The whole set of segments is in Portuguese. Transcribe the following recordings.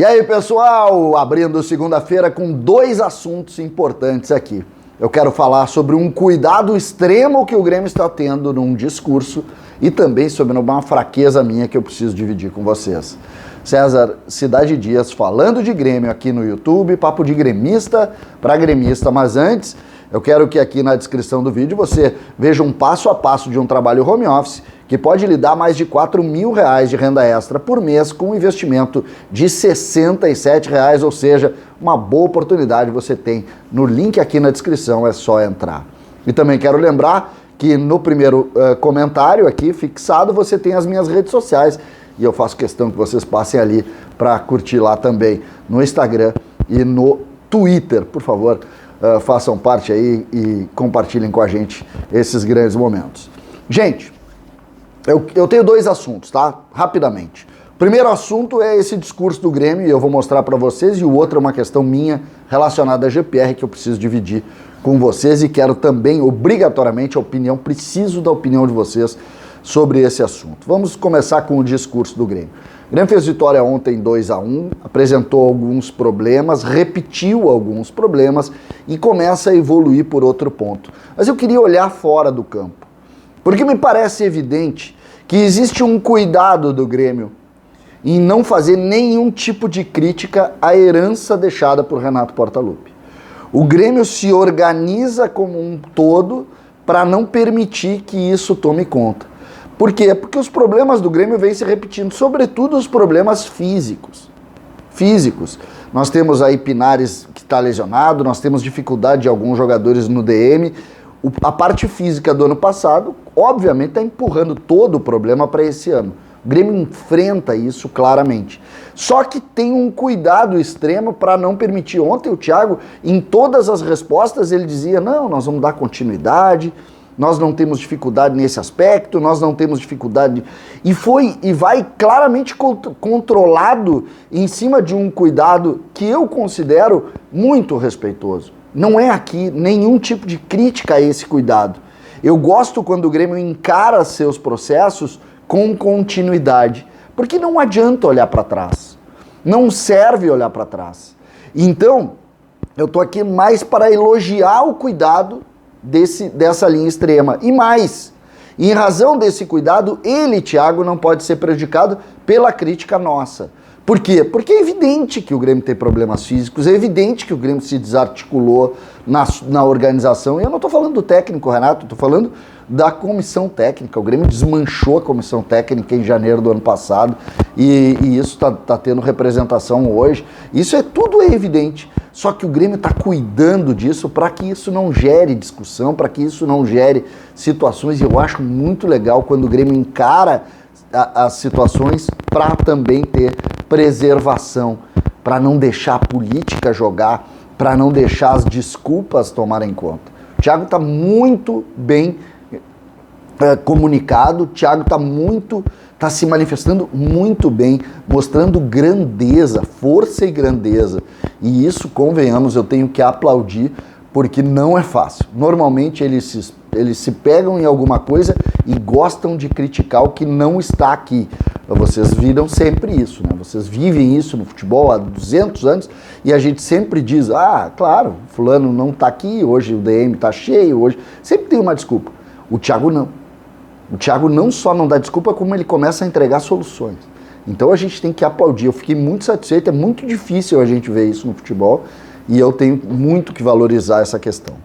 E aí, pessoal, abrindo segunda-feira com dois assuntos importantes aqui. Eu quero falar sobre um cuidado extremo que o Grêmio está tendo num discurso e também sobre uma fraqueza minha que eu preciso dividir com vocês. César Cidade Dias falando de Grêmio aqui no YouTube, papo de gremista para gremista, mas antes eu quero que aqui na descrição do vídeo você veja um passo a passo de um trabalho home office que pode lhe dar mais de R$4.000 de renda extra por mês com um investimento de R$67, ou seja, uma boa oportunidade você tem no link aqui na descrição, é só entrar. E também quero lembrar que no primeiro comentário aqui fixado você tem as minhas redes sociais e eu faço questão que vocês passem ali para curtir lá também no Instagram e no Twitter, por favor. Façam parte aí e compartilhem com a gente esses grandes momentos. Gente, eu tenho dois assuntos, tá? Rapidamente. O primeiro assunto é esse discurso do Grêmio e eu vou mostrar para vocês, e o outro é uma questão minha relacionada à GPR que eu preciso dividir com vocês e quero também, obrigatoriamente, preciso da opinião de vocês sobre esse assunto. Vamos começar com o discurso do Grêmio. O Grêmio fez vitória ontem 2-1, apresentou alguns problemas, repetiu alguns problemas e começa a evoluir por outro ponto. Mas eu queria olhar fora do campo, porque me parece evidente que existe um cuidado do Grêmio em não fazer nenhum tipo de crítica à herança deixada por Renato Portaluppi. O Grêmio se organiza como um todo para não permitir que isso tome conta. Por quê? Porque os problemas do Grêmio vêm se repetindo, sobretudo os problemas físicos. Nós temos aí Pinares que está lesionado, nós temos dificuldade de alguns jogadores no DM. A parte física do ano passado, obviamente, está empurrando todo o problema para esse ano. O Grêmio enfrenta isso claramente. Só que tem um cuidado extremo para não permitir. Ontem o Thiago, em todas as respostas, ele dizia, não, nós vamos dar continuidade, nós não temos dificuldade nesse aspecto, nós não temos dificuldade... E vai claramente controlado em cima de um cuidado que eu considero muito respeitoso. Não é aqui nenhum tipo de crítica a esse cuidado. Eu gosto quando o Grêmio encara seus processos com continuidade, porque não adianta olhar para trás. Não serve olhar para trás. Então, eu estou aqui mais para elogiar o cuidado dessa linha extrema. E mais, em razão desse cuidado, ele, Thiago, não pode ser prejudicado pela crítica nossa. Por quê? Porque é evidente que o Grêmio tem problemas físicos, é evidente que o Grêmio se desarticulou na organização. E eu não estou falando do técnico, Renato, estou falando da comissão técnica. O Grêmio desmanchou a comissão técnica em janeiro do ano passado e isso está tendo representação hoje. Isso tudo é evidente. Só que o Grêmio está cuidando disso para que isso não gere discussão, para que isso não gere situações. E eu acho muito legal quando o Grêmio encara as situações para também ter preservação, para não deixar a política jogar, para não deixar as desculpas tomarem conta. O Thiago está muito bem comunicado, o Thiago está se manifestando muito bem, mostrando grandeza, força e grandeza. E isso, convenhamos, eu tenho que aplaudir, porque não é fácil. Normalmente eles se pegam em alguma coisa e gostam de criticar o que não está aqui. Vocês viram sempre isso, né? Vocês vivem isso no futebol há 200 anos e a gente sempre diz, claro, fulano não está aqui, hoje o DM está cheio, hoje... Sempre tem uma desculpa. O Thiago não. O Thiago não só não dá desculpa, como ele começa a entregar soluções. Então a gente tem que aplaudir. Eu fiquei muito satisfeito, é muito difícil a gente ver isso no futebol e eu tenho muito que valorizar essa questão.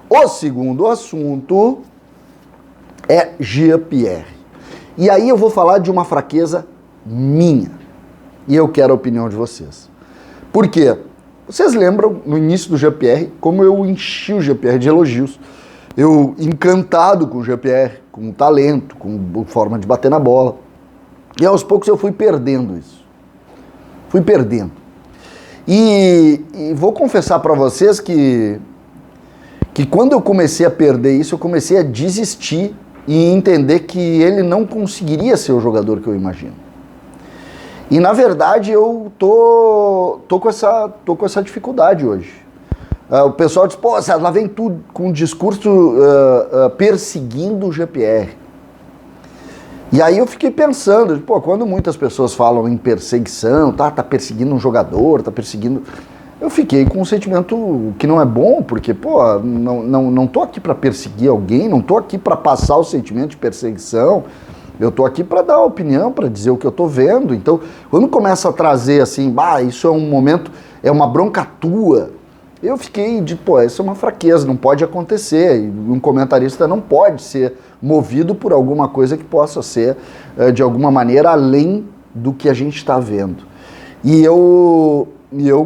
O segundo assunto é Jean-Pierre. E aí eu vou falar de uma fraqueza minha. E eu quero a opinião de vocês. Por quê? Vocês lembram, no início do Jean-Pierre, como eu enchi o Jean-Pierre de elogios. Eu, encantado com o Jean-Pierre, com o talento, com a forma de bater na bola. E aos poucos eu fui perdendo isso. Fui perdendo. E vou confessar para vocês que quando eu comecei a perder isso, eu comecei a desistir e entender que ele não conseguiria ser o jogador que eu imagino. E na verdade eu tô com essa dificuldade hoje. O pessoal diz, lá vem tudo com um discurso perseguindo o GPR. E aí eu fiquei pensando, pô, quando muitas pessoas falam em perseguição, tá perseguindo um jogador, tá perseguindo... Eu fiquei com um sentimento que não é bom, porque, pô, não tô aqui para perseguir alguém, não tô aqui para passar o sentimento de perseguição, eu tô aqui para dar opinião, para dizer o que eu tô vendo. Então, quando começa a trazer assim, isso é um momento, é uma bronca tua, eu fiquei de, pô, isso é uma fraqueza, não pode acontecer. E um comentarista não pode ser movido por alguma coisa que possa ser, de alguma maneira, além do que a gente está vendo. E eu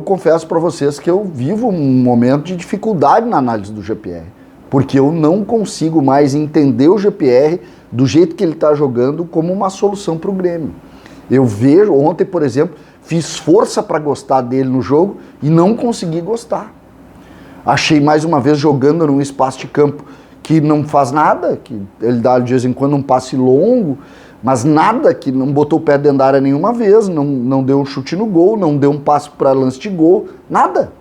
confesso para vocês que eu vivo um momento de dificuldade na análise do GPR, porque eu não consigo mais entender o GPR do jeito que ele está jogando como uma solução para o Grêmio. Eu vejo, ontem, por exemplo, fiz força para gostar dele no jogo e não consegui gostar. Achei mais uma vez jogando num espaço de campo que não faz nada, que ele dá de vez em quando um passe longo, mas nada, que não botou o pé dentro da área nenhuma vez, não deu um chute no gol, não deu um passe para lance de gol, nada.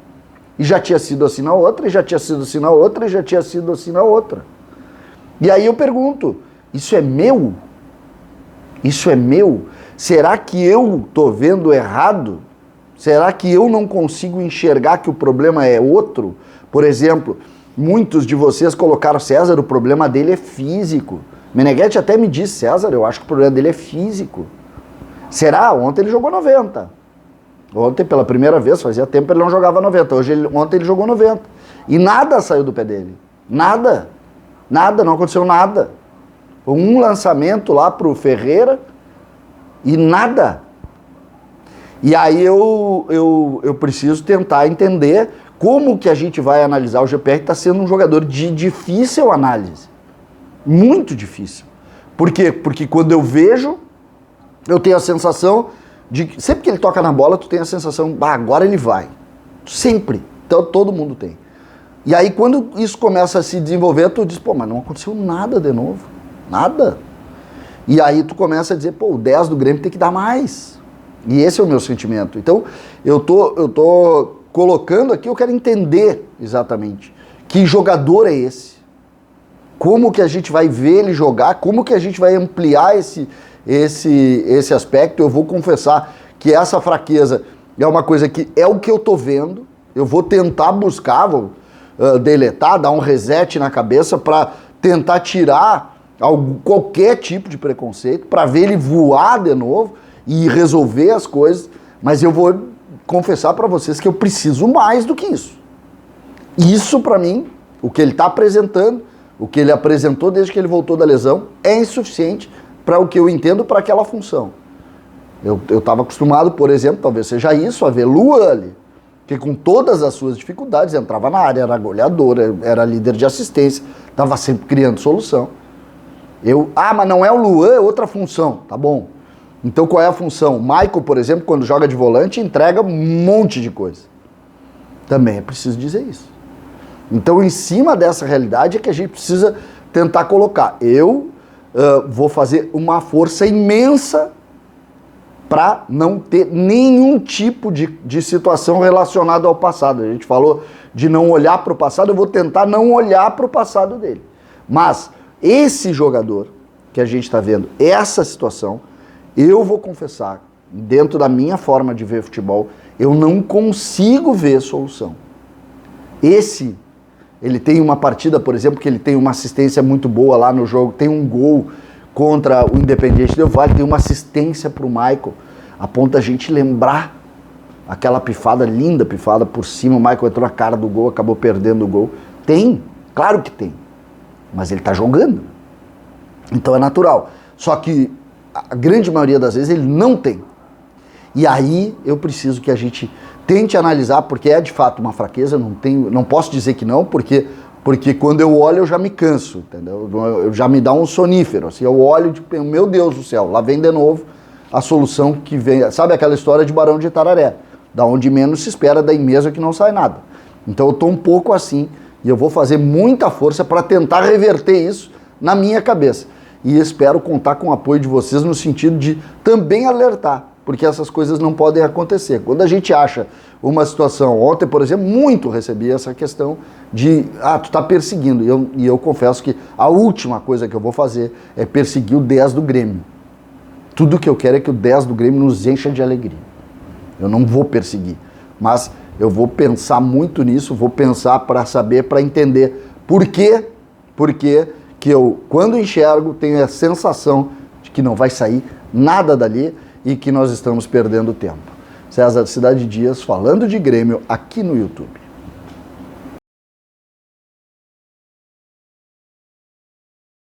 E já tinha sido assim na outra, e já tinha sido assim na outra, e já tinha sido assim na outra. E aí eu pergunto, isso é meu? Isso é meu? Será que eu tô vendo errado? Será que eu não consigo enxergar que o problema é outro? Por exemplo, muitos de vocês colocaram César, o problema dele é físico. Meneghetti até me disse, César, eu acho que o problema dele é físico. Será? Ontem ele jogou 90. Ontem, pela primeira vez, fazia tempo ele não jogava 90. Ontem ele jogou 90. E nada saiu do pé dele. Nada. Nada, não aconteceu nada. Foi um lançamento lá pro Ferreira e nada. E aí eu preciso tentar entender como que a gente vai analisar o GPR, que está sendo um jogador de difícil análise. Muito difícil. Por quê? Porque quando eu vejo, eu tenho a sensação de que sempre que ele toca na bola, tu tem a sensação, agora ele vai. Sempre. Então, todo mundo tem. E aí quando isso começa a se desenvolver, tu diz, pô, mas não aconteceu nada de novo. Nada. E aí tu começa a dizer, pô, o 10 do Grêmio tem que dar mais. E esse é o meu sentimento. Então, eu tô colocando aqui, eu quero entender exatamente que jogador é esse. Como que a gente vai ver ele jogar, como que a gente vai ampliar esse aspecto. Eu vou confessar que essa fraqueza é uma coisa que é o que eu tô vendo, eu vou tentar buscar, vou deletar, dar um reset na cabeça para tentar tirar qualquer tipo de preconceito, para ver ele voar de novo e resolver as coisas, mas eu vou confessar para vocês que eu preciso mais do que isso. Isso para mim, o que ele está apresentando, o que ele apresentou desde que ele voltou da lesão, é insuficiente para o que eu entendo para aquela função. Eu estava acostumado, por exemplo, talvez seja isso, a ver Luan, que com todas as suas dificuldades entrava na área, era goleador, era líder de assistência, estava sempre criando solução. Mas não é o Luan, é outra função, tá bom. Então qual é a função? O Michael, por exemplo, quando joga de volante, entrega um monte de coisa. Também é preciso dizer isso. Então, em cima dessa realidade é que a gente precisa tentar colocar. Eu vou fazer uma força imensa para não ter nenhum tipo de situação relacionada ao passado. A gente falou de não olhar para o passado, eu vou tentar não olhar para o passado dele. Mas esse jogador que a gente está vendo, essa situação, eu vou confessar, dentro da minha forma de ver futebol, eu não consigo ver solução. Ele tem uma partida, por exemplo, que ele tem uma assistência muito boa lá no jogo, tem um gol contra o Independiente Del Valle, tem uma assistência para o Michael, a ponto da gente lembrar aquela pifada, linda pifada por cima, o Michael entrou na cara do gol, acabou perdendo o gol. Tem, claro que tem, mas ele está jogando, então é natural. Só que a grande maioria das vezes ele não tem. E aí eu preciso que a gente tente analisar, porque é de fato uma fraqueza, não posso dizer que não, porque quando eu olho eu já me canso, entendeu? Eu já me dá um sonífero, assim, eu olho e tipo, meu Deus do céu, lá vem de novo a solução que vem, sabe aquela história de Barão de Itararé, da onde menos se espera, daí mesmo que não sai nada. Então eu tô um pouco assim, e eu vou fazer muita força para tentar reverter isso na minha cabeça. E espero contar com o apoio de vocês no sentido de também alertar, porque essas coisas não podem acontecer. Quando a gente acha uma situação, ontem, por exemplo, muito recebi essa questão de, tu tá perseguindo, e eu confesso que a última coisa que eu vou fazer é perseguir o 10 do Grêmio. Tudo que eu quero é que o 10 do Grêmio nos encha de alegria. Eu não vou perseguir, mas eu vou pensar muito nisso, vou pensar para saber, para entender por que que eu, quando enxergo, tenho a sensação de que não vai sair nada dali e que nós estamos perdendo tempo. César Cidade Dias falando de Grêmio aqui no YouTube.